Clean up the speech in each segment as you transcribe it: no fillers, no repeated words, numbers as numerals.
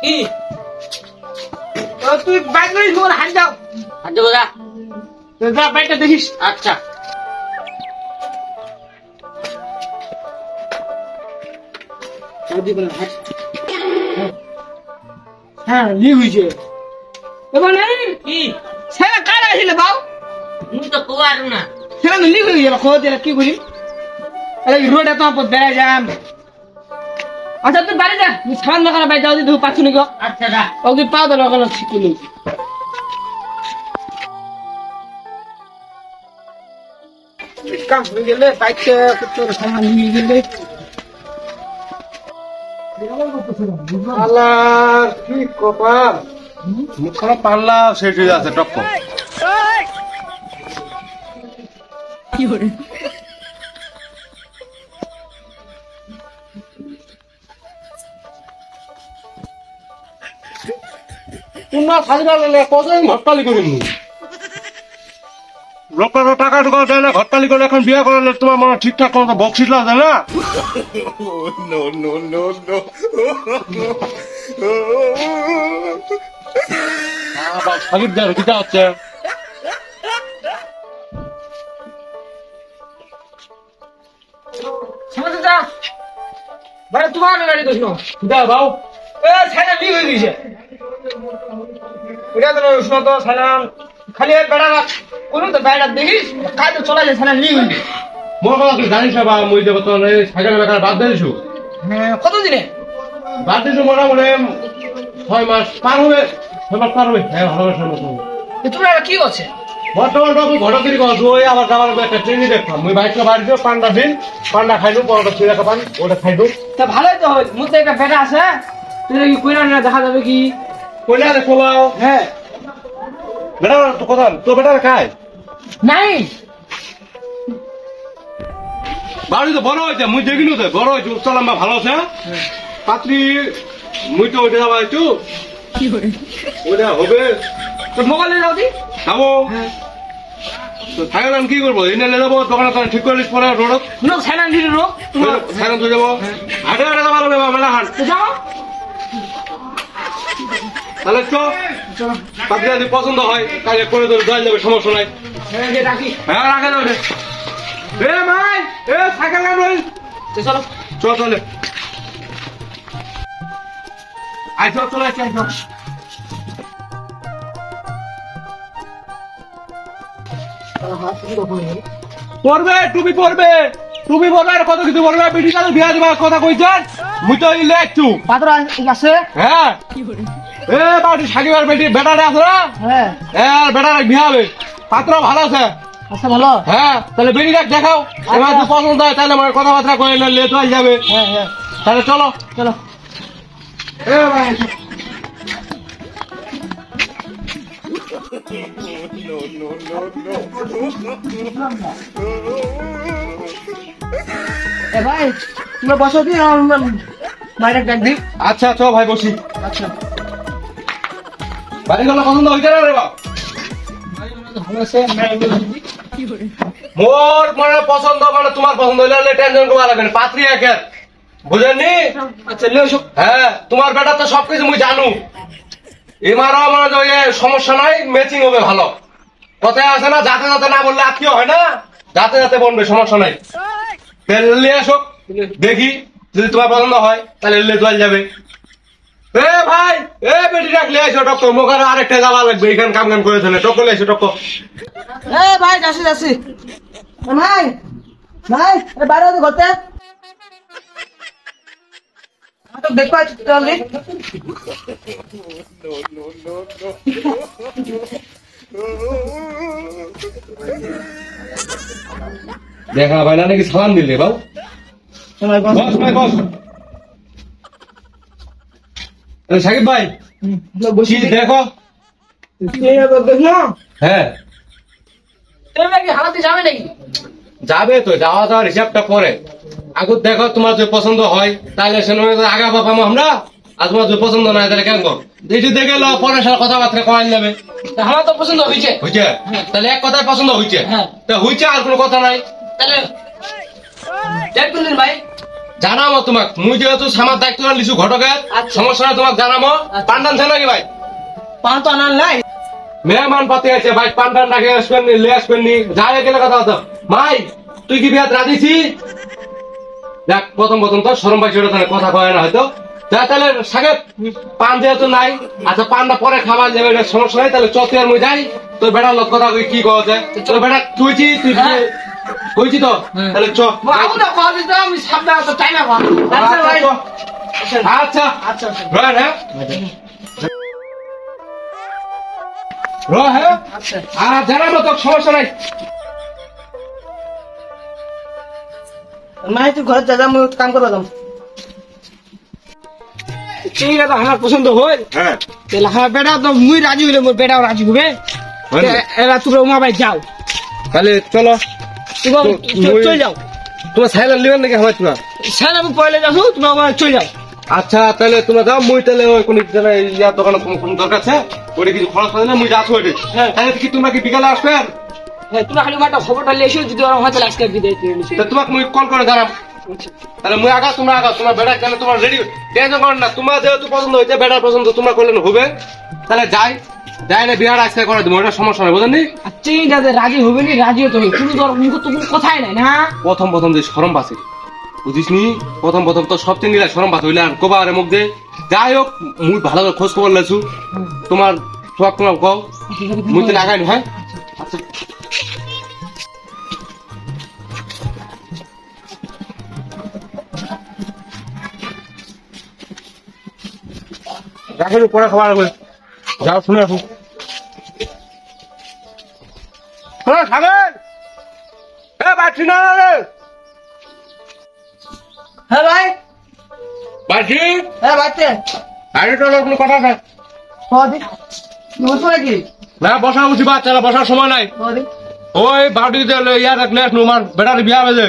কি তুই বাইক নিয়ে তোমার হাত যাও যা যা বাইকটা দেখিস। আচ্ছা হ্যাঁ লি হয়েছে এবার কি সেটা কারা আসলে বাউ তুমি তো কোয়ার না সেটা লি হয়ে গেল খোঁজ কি করি আরে রোড এত আপদ বেড়ে যাম। আচ্ছা তুই বাড়ি যা সামান দোকানে বাই যাও যদি পাচ্ছ নাকি। আচ্ছা যা ওকে পাও তো ওখানে শিখে কাম হয়ে গেলে বাইকটা তোর সামান নিয়ে গেলে আল্লাহর কি কপাল মুখখানা পাল্লা শেষ হয়ে যাচ্ছে টক্কর কি করে তোমার সাজগালে কতদিন ঘটকালি করিনি লোকের টাকা টুকা দেয় না ঘটকালি করে এখন বিয়ে করালে তোমার মনে ঠিকঠাক কোনো বকশিস লাগে না সাকিব দেয় কিটা হচ্ছে তোমার গাড়ি দোষ দা বাউ এ ছাইনা লি হয়ে গেছে এটা তো শুনো তো ছাইনা খালি বেড়া কোন তো বেড়া দেখিস কাজ চলা যায় ছাইনা লি হয়ে মোর কথা তুই জানিস না বা মই দেব তো সাইকেল বেকার বাদ দিয়েছো হ্যাঁ কত দিনে বাদ দিয়েছো মোটামুটি 6 মাস পার হবে 6 মাস পার হবে হ্যাঁ ভালোবাসা মতো তোমরা কি করছে বর্তমান বাবু ঘটকিরি করছো ওই আবার যাবার একটা ট্রেনই দেখলাম ওই বাইকটা বাড়ি দিও পান্ডা দিন পান্ডা খাইলো পরোটা ছিঁড়া খাবান ওটা খাইলো তা ভালোই তো হয় মুতে একটা বেটা আছে তুই কি কইনা না দেখা যাবে কি কইলা দেখো বাও হ্যাঁ বেটা তো কথা তো বেটা খায় নাই বাড়ি তো বড় হয়েছে মুই দেখিনু তো বড় হয়েছে উচ্চলম্বা ভালো আছে পাত্রী মুই তো ওইটা যাবা একটু কি করে ওইটা হবে তো মোবাইলে যাও দি খাবো তো সাইকেল আমি কি করবো এনে নিয়ে যাবো দোকানে তো ঠিক করে পরে রোডত লোক ছাইনা দিলে লোক তোমার সাইকেল তো যাবো হাটে হাটে যাবো হবে মেলা হাট তো যাও তাহলে তো পাত্রী যদি পছন্দ হয় তাহলে করে দেবে জয়েন যাবে সমস্যা নাই হ্যাঁ যে রাখি হ্যাঁ রাখে যাবে এ ভাই এ সাইকেল না ভাই তো চলো চলে আই চলে আসি পড়বে টুপি পড়বে টুপি পড়বে আর কত কিছু পড়বে বিটি কাল বিয়া দিবা কথা কইছেন মুই তো ইলে একটু পাত্র আছে হ্যাঁ এ বাড়ি সাকিবার বেটি বেটারে আছে না হ্যাঁ হ্যাঁ বেটারে বিয়া হবে পাত্র ভালো আছে আচ্ছা ভালো হ্যাঁ তাহলে বেটি দেখাও এবার যদি পছন্দ হয় তাহলে আমার কথাবার্তা কয়ে লেট হয়ে যাবে হ্যাঁ হ্যাঁ তাহলে চলো চলো এ ভাই এ ভাই তোমরা বসো কি বাইরে ডাক দিই আচ্ছা চ ভাই বসি আচ্ছা বাড়ি গেলে পছন্দ হইতে না রে বাপ ভালো আছে মোর মানে পছন্দ মানে তোমার পছন্দ হইলে টেনশন করা লাগবে না পাত্রী একের বুঝেননি আচ্ছা লিও সব হ্যাঁ তোমার বেটা তো সবকিছু মুই জানু এমারও মানে ওই সমস্যা নাই ম্যাচিং হবে ভালো কথায় আছে না যাতে যাতে না বললে আত্মীয় হয় না যাতে যাতে বলবে সমস্যা নাই তাহলে আসো দেখি যদি তোমার পছন্দ হয় তাহলে লে জল যাবে এ ভাই এ বেটি রাখলে এসো টক্কর মোখানে আরেকটা যাওয়া লাগবে এখানে কাম কাম করেছে না টক্কর এসো টক্কর এ ভাই যাচ্ছি যাচ্ছি ভাই ভাই বাইরে ঘরতে তো দেখো চল দেখা ভাই না নাকি সালাম দিলে বাবু বস ভাই বস সাকিব ভাই কি দেখো দেখলো হ্যাঁ তুমি কি হালাতে যাবে নাকি যাবে তো যাওয়া যাওয়ার হিসাবটা পরে আগুর দেখো তোমার যদি পছন্দ হয় তাহলে সে আগা পাবো আমরা আর তোমার যদি পছন্দ না হয় তাহলে কেন দেখি দেখে এলো পরে সারা কথাবার্তা কয়েন যাবে আমার তো পছন্দ হয়েছে হয়েছে তাহলে এক কথায় পছন্দ হয়েছে হ্যাঁ তা হয়েছে আর কোনো কথা নাই তাহলে ডেট করলেন ভাই জানামো তোমাক মুই যেহেতু আমার দায়িত্ব লিছু ঘটকের সমস্যা তোমাকে জানামো পান টান আছে নাকি ভাই পান তো আনার নাই মেহমান পাতে আছে ভাই পান টান রাখে আসবেন লে আসবেন নি যাই গেলে কথা হতো মাই তুই কি বিয়াত রাজিছি দেখ প্রথম তো শরম পাইছে কথা কয় না হয়তো যা তাহলে সাগে পান যেহেতু নাই আচ্ছা পানটা পরে খাবার যাবে সমস্যা নাই তাহলে চতে আর মুই যাই তোর বেটার লোক কথা কি কওয়া যায় তোর বেটা তুইছি তুই কইছি তো তাহলে চ আমি সাবধান তো চাই না আচ্ছা আচ্ছা রয় হ্যাঁ রয় হ্যাঁ আচ্ছা আর জানাবো তো সমস্যা নাই মানে তুই ঘরে যা আমি কাম করবা যাম ঠিক আছে আমার পছন্দ হয় হ্যাঁ তাহলে আমার বেটা তো মুই রাজি হইলে মোর বেটাও রাজি হবে এরা তোমরা উমা ভাই যাও তাহলে চলো চলে যাও তোমার সাইলেন্ট নেবেন নাকি আমার তোমার স্যার আমি পয়লে যাবো তোমরা আমার চলে যাও আচ্ছা তাহলে তোমরা যাও মুই তাহলে ওই কোন ইয়ার দোকানে কোন দরকার আছে ওটা কিছু খরচ হয় না মুই যাচ্ছি ওইটা হ্যাঁ। তাহলে কি তোমরা কি বিকালে আসবে হ্যাঁ তোমরা খালি মাটা খবরটা লিয়ে এসো যদি ওরা হয়তো আজকে বিদায় দিয়ে নিছি তা তোমাকে মুই কল করে জানাম তাহলে মুই আগা তোমরা তোমার বেড়া কেন তোমার রেডি টেনশন করেন না তোমার যেহেতু পছন্দ হয়েছে বেড়ার পছন্দ তোমরা করলেন হবে তাহলে যাই না বিহার আজকে করে দেবো ওটা সমস্যা নেই বুঝলেন ঠিক আছে রাজি হবে নি রাজি হতে হবে কোনো ধর মুখ তো কোনো কথাই নাই না প্রথম যে সরম পাচ্ছে বুঝিস নি প্রথম তো সব চিংড়িরা সরম পাচ্ছে হইলে আর কোবা আরে মুখ দে যাই হোক মুই ভালো করে খোঁজ খবর লেছু তোমার সব তোমার কও মুই তো লাগাই হ্যাঁ আচ্ছা রাখো পরে খাবার হবে যাও শুনে রাখো সাগর এ বাচ্চি না রে হ্যাঁ ভাই বাচ্চি হ্যাঁ বাচ্চা আরে তো কোনো কথা নাই কদি বসো নাকি না বসা উঠি বাচ্চারা বসার সময় নাই কদি ওই বাড়িতে ইয়া রাখলে নুমান বেটার বিয়া হয়েছে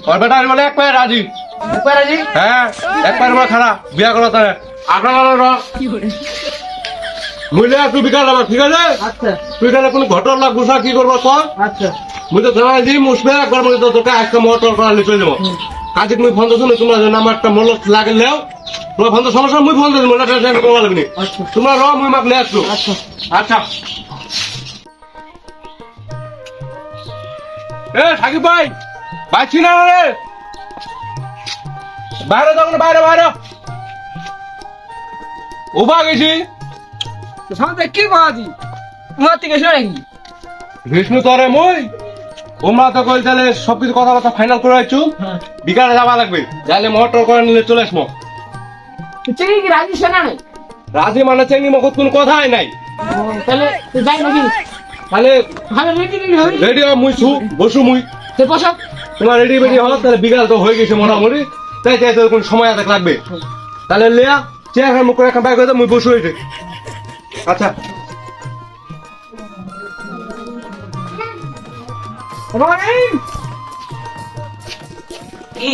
ওর বেটার বলে এক পায়ে রাজি রাজি হ্যাঁ এক পায়ের বলে খারাপ বিয়া করা তাহলে আপনার মুইলে একটু বিকাল আমার ঠিক আছে আচ্ছা তুই তাহলে কোনো ঘটনা গুসা কি করবো কর আচ্ছা মুই তো জানাই দিই মুসবে একবার মধ্যে তোকে আজকে মোটর করা লিখে দেবো কাজে তুমি ফোন দিছো তোমরা নাম্বারটা মূলত লাগলেও তোমার ফোন তো সমস্যা মুই ফোন দিবো টেনশন করবো লাগবে তোমরা র মুই মাক নিয়ে আসলো আচ্ছা আচ্ছা এ সাকিব ভাই পাচ্ছি না রে বাইরে যাবো না বাইরে উবা গেছি সামনে কি বাদি তোমার থেকে এসে নাকি বিষ্ণু তরে মই তোমরা তো কই তাহলে সবকিছু কথাবার্তা ফাইনাল করে আইছু বিকালে যাওয়া লাগবে যাইলে মোটর করে নিলে চলে আসবো চিনি কি রাজি শোনা নাই রাজি মানে চেঙ্গি মকত কোনো কথাই নাই তাহলে যাই নাকি তাহলে ভালো রেডি হবে রেডি মুই বসু মুই তো বসো তোমার রেডি বেডি হল তাহলে বিকাল তো হয়ে গেছে মোটামুটি তাই তো কোন সময় আদাক লাগবে তাহলে লিয়া চেয়ার মুখ করে এখন বাইক হয়ে মুই বসু হইতে আচ্ছা কি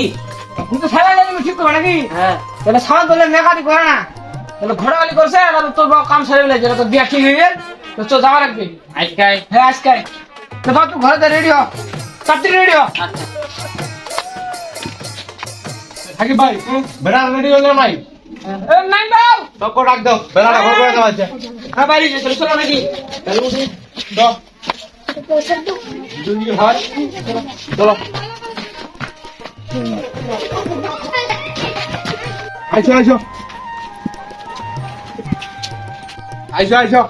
তুমি তো সারা জানি ঠিক করবে নাকি হ্যাঁ তাহলে সারা দলে মেকানি করে না তাহলে ঘোড়াগালি করছে আর তোর কাম সারে বলে যেটা তো বিয়া ঠিক হয়ে গেল তো চল যাওয়া রাখবি আজকাই হ্যাঁ আজকাই তো বা তুই ঘরে রেডি হ চারটি রেডি হ আচ্ছা থাকি ভাই বেড়া রেডি হলো নাই নাই বাউ সব রাখ দাও বেড়াটা ঘর করে দেওয়া আছে হ্যাঁ বাইরে চলো চলো নাকি তাহলে উঠি দাও দুই হাত চলো আইসো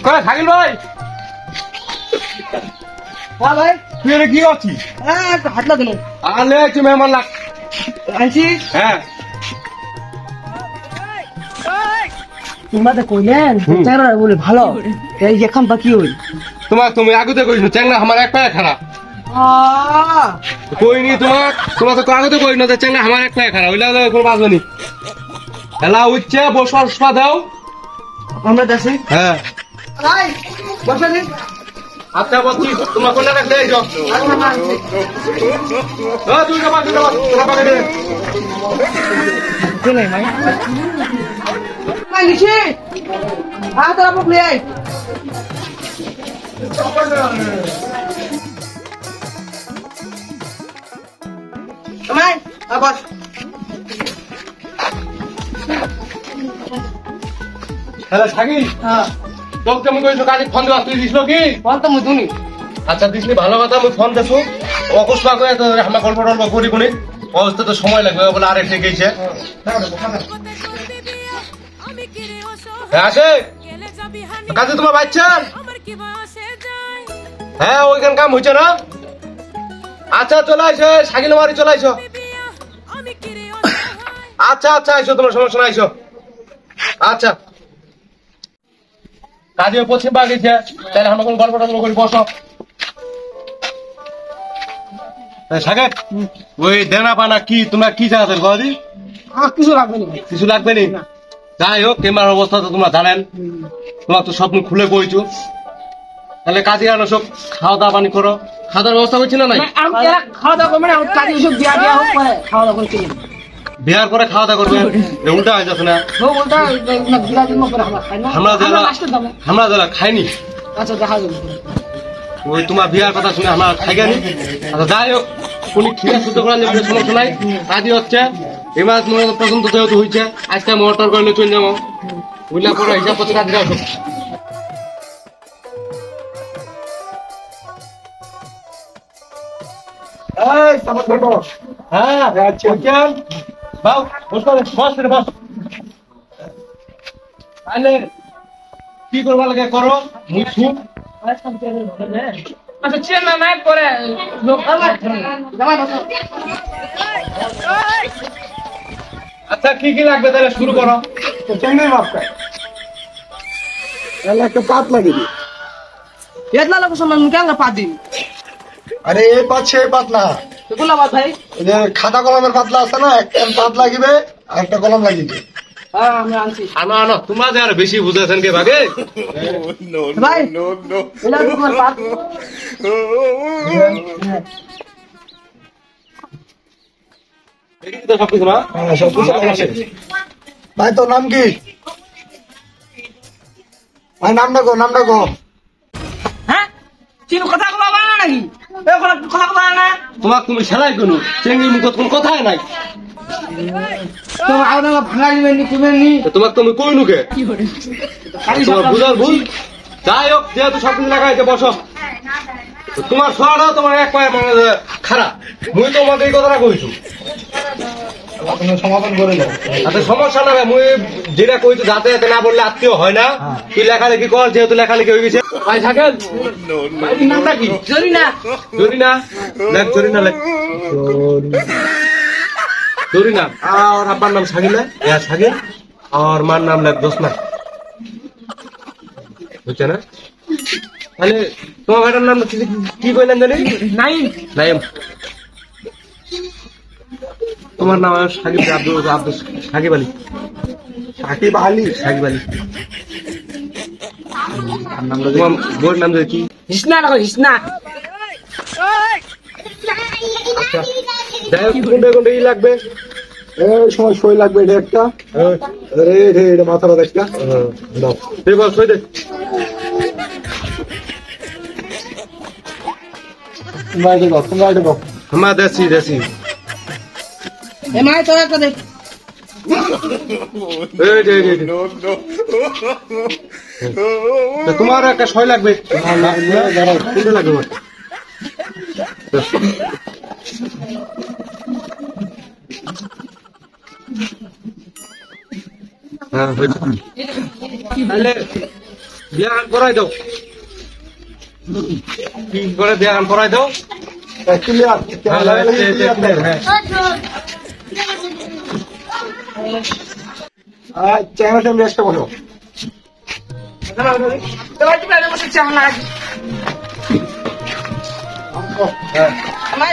কয় থাকিল ভাই হ্যাঁ ভাই তুই এনে কি করছিস হ্যাঁ একটু হাত লাগানো আলে আছি মেহমান লাগ আনছি হ্যাঁ তোমরা তো কইলেন চারা বলে ভালো এই এখন বাকি হই তুমি আগুতে কইছ চ্যাংলা আমার এক পায়ে খারাপ কইনি তোমার তো আগুতে কই না চ্যাংলা আমার এক পায়ে খারাপ ওইলা কোনো বাজবে নি এলা উচ্চে বসা দাও আমরা দেশে হ্যাঁ ভাই বসা দিন আচ্ছা বলছি তোমার কোন রাখলে এই যাও দুই টাকা তোরা পাকে দে কেনে ভাই লিখি তোরা পকলে আই তোমায় বস হ্যালো সাকিব হ্যাঁ তোকে তুমি কইছো কাজে ফোন দেওয়া তুই দিছিল কি ফোন তো মুদুনি আচ্ছা দিসনি ভালো কথা আমি ফোন দেছো অকস্মাৎ করে তো আমরা গল্প টল্প করি কোনি অবস্থা তো সময় লাগবে বলে আরে ঠিক আছে হ্যাঁ আসে কাজে তোমার বাচ্চা হ্যাঁ ওইখান কাম হয়েছে না আচ্ছা চলে আইসো সাকিল মারি চলে আইসো আচ্ছা আচ্ছা আইসো তোমার সমস্যা নাই আইসো আচ্ছা কাজে পশ্চিম বাগিছে তাহলে আমরা কোন গল্প টল্প করি বসো সাগর ওই দেনা পানা কি তোমরা কি চাচ্ছেন গদি কিছু লাগবে না ভাই কিছু লাগবে নি যাই হোক কেমার অবস্থা তো তোমরা জানেন তোমার তো স্বপ্ন খুলে বইছো তাহলে কাজে আনো সব খাওয়া দাওয়া পানি করো খাওয়া দাওয়ার ব্যবস্থা করছি না নাই খাওয়া দাওয়া করবে না কাজে সব দিয়া দিয়া হোক পরে খাওয়া দাওয়া করে বিয়ার পরে খাওয়া দাওয়া করবে উল্টা হয়ে যাচ্ছে না বলটা না গিলা দিন করে আমরা খাই না আমরা যারা খাইনি আচ্ছা দেখা যাবে ওই তোমার বিয়ার কথা শুনে আমরা খাই গেনি আচ্ছা যাই হোক কোন খিয়া শুদ্ধ করার জন্য সমস্যা নাই কাজই হচ্ছে এই মাস মনে পর্যন্ত যেহেতু হয়েছে আজকে মোটর করলে চলে যাবো বুঝলা পরে হিসাব করতে কাজ আসো হ্যাঁ বাউ বস বস তাহলে কি করবা লাগে করো মুই খুব আচ্ছা চেনা নাই পরে লোক জামা বসো আচ্ছা কি কি লাগবে তাহলে শুরু করো চেঙ্গি মাপটা এলা একটা পাত লাগিয়ে এতলা লোক সময় কেন পাদিন আরে এই পাত সেই পাত না কোলা বাত ভাই এই যে খাতা কলমের পাতলা আছে না একটা পাত লাগিবে আর একটা কলম লাগিবে হ্যাঁ আমি আনছি আনো আনো তোমরা যে আর বেশি বুঝেছেন কে ভাগে ভাই এলা তোমার পাত এই তো সব কিছু না হ্যাঁ, সব কিছু আছে। ভাই তোর নাম কি ভাই নামটা কো হ্যাঁ চিন কথা বলা না নাকি এ কথা বলা না তোমাক তুমি সেলাই কোনো চেঙ্গির মুখত কোনো কথাই নাই তো আওনা ভাঙা দিবেন নি কুবেন নি তো তোমাক তুমি কই নুকে তোমার বুঝার ভুল যাই হোক যেহেতু সব কিছু লাগাইছে বসো তো তোমার ছোয়াটাও তোমার এক পায়ে মানে খারাপ মুই তোমাকে এই কথাটা কইছো তুমি সমাধান করে দাও আচ্ছা সমস্যা না মুই যেটা কইছো যাতে যাতে না বললে আত্মীয় হয় না তুই লেখালেখি কর যেহেতু লেখালেখি হয়ে গেছে ভাই থাকেন ভাই নামটা কি জরিনা জরিনা লেখ জরিনা লেখ জরিনা আর আব্বার নাম সাগিল হ্যাঁ সাগিল আর মার নাম লেখ দোসনা বুঝছে না তাহলে তোমার ভাইটার নাম কি কইলেন জানি নাই নাইম তোমার নাম সাকিব আব্দুল আব্দুল সাকিব আলী সাকিব আলী সাকিব আলী তোমার বউয়ের নাম কি হিসনা রাখো হিসনা যাই হোক কোনটা কোনটা ই লাগবে এই সময় সই লাগবে এটা একটা রে রে এটা মাথার একটা দাও তুই বল সই দে তোমরা এটা দাও আমার দেশি দেশি এ মাই তোরা একটা দেখ এই দে দে দে। তা তোমার একটা সই লাগবে কোনটা লাগবে আমার? হ্যাঁ হয়েছে। তাহলে বিয়ান করাই দাও কি করে বিয়ান করাই দাও ক্লিয়ার হ্যাঁ চ্যাংরা চ্যাংরা একটা বলো তোরা কি বাইরে বসে চাও না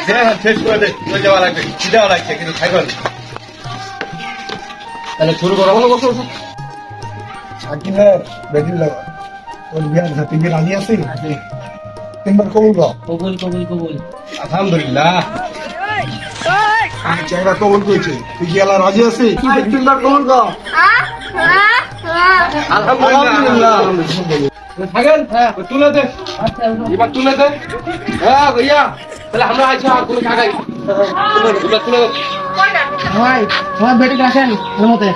হ্যাঁ শেষ করে দে চলে যাওয়া লাগবে কি দেওয়া লাগছে কিন্তু খাইবেন তাহলে শুরু করো বলো বসো বসো সাকিবে বেদিন লাগা ওর বিয়ার সাথে কি রাজি আছে তিনবার কবুল গো কবুল কবুল কবুল আলহামদুলিল্লাহ চ্যাংরা কবুল কইছে তুই কি আলা রাজি আছে তিনবার কবুল গো আলহামদুলিল্লাহ থাকেন তুলে দে এবার তুলে দে হ্যাঁ ভাইয়া তাহলে আমরা আইসা আর কোনো জায়গায় ভাই আমার বেটিকে আসেন এর মধ্যে